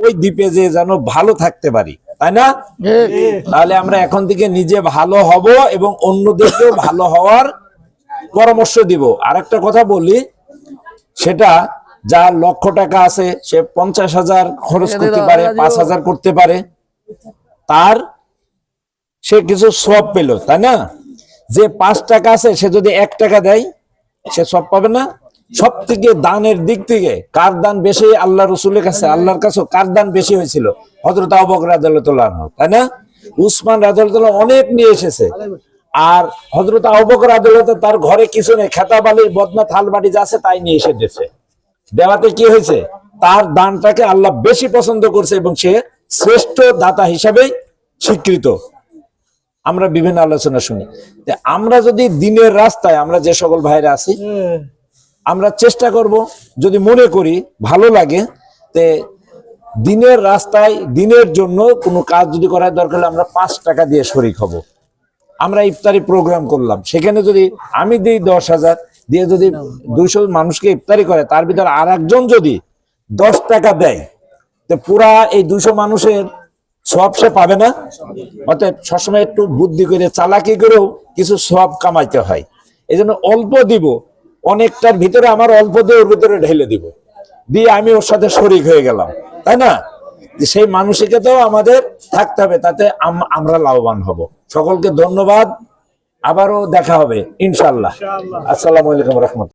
ওই দ্বীপে যে যেন ভালো থাকতে পারি, তাই না? তাহলে আমরা এখন থেকে নিজে ভালো হব এবং অন্যদেরকেও ভালো হওয়ার পরামর্শ দিব। আর একটা কথা বলি, সেটা যার লক্ষ টাকা আছে সে 50,000 খরচ করতে পারে, 5,000 করতে পারে, তার সে কিছু সওয়াব পেল, তাই না? যে 5 টাকা আছে সে যদি 1 টাকা দেয় সে সওয়াব পাবে না? সব থেকে দানের দিক থেকে কার দান বেশি আল্লাহ রসুলের কাছে, আল্লাহর কাছে কার দান বেশি হয়েছিল? হযরত আবু বকর রাদিয়াল্লাহু আনহু, তাই না? উসমান রাদিয়াল্লাহু অনেক নিয়ে এসেছে। আর হযরত আবু বকর রাদিয়াল্লাহু তার ঘরে কিছু নেই, খেতা বালির বদনা থাল বাটি যা আছে তাই নিয়ে এসে দিয়েছে। দেওয়াতে কি হয়েছে? তার দানটাকে আল্লাহ বেশি পছন্দ করছে এবং সে শ্রেষ্ঠ দাতা হিসাবে স্বীকৃত। আমরা বিভিন্ন আলোচনা শুনি। আমরা যদি দিনের রাস্তায় আমরা যে সকল ভাইরা আছি, আমরা চেষ্টা করব, যদি মনে করি ভালো লাগে, তে দিনের রাস্তায় দিনের জন্য কোনো কাজ যদি করার দরকার হলে আমরা 5 টাকা দিয়ে শরিক হব। আমরা ইফতারি প্রোগ্রাম করলাম, সেখানে যদি আমি দিই 10,000 দিয়ে যদি 200 মানুষকে ইফতারি করে, তার ভিতরে আর একজন যদি 10 টাকা দেয়, তো পুরা এই 200 মানুষের সওয়াব সে পাবে না? অতএব সবসময় একটু বুদ্ধি করে চালাকি করেও কিছু সওয়াব কামাইতে হয়। এই জন্য অল্প দিব, অনেকটার ভিতরে আমার অল্প দিয়ে ওর ভিতরে ঢেলে দিব, দিয়ে আমি ওর সাথে শরিক হয়ে গেলাম, তাই না? সেই মানসিকতাও আমাদের থাকতে হবে, তাতে আমরা লাভবান হব। সকলকে ধন্যবাদ, আবারও দেখা হবে ইনশাআল্লাহ। আসসালামু আলাইকুম রাহমাতুল্লাহ।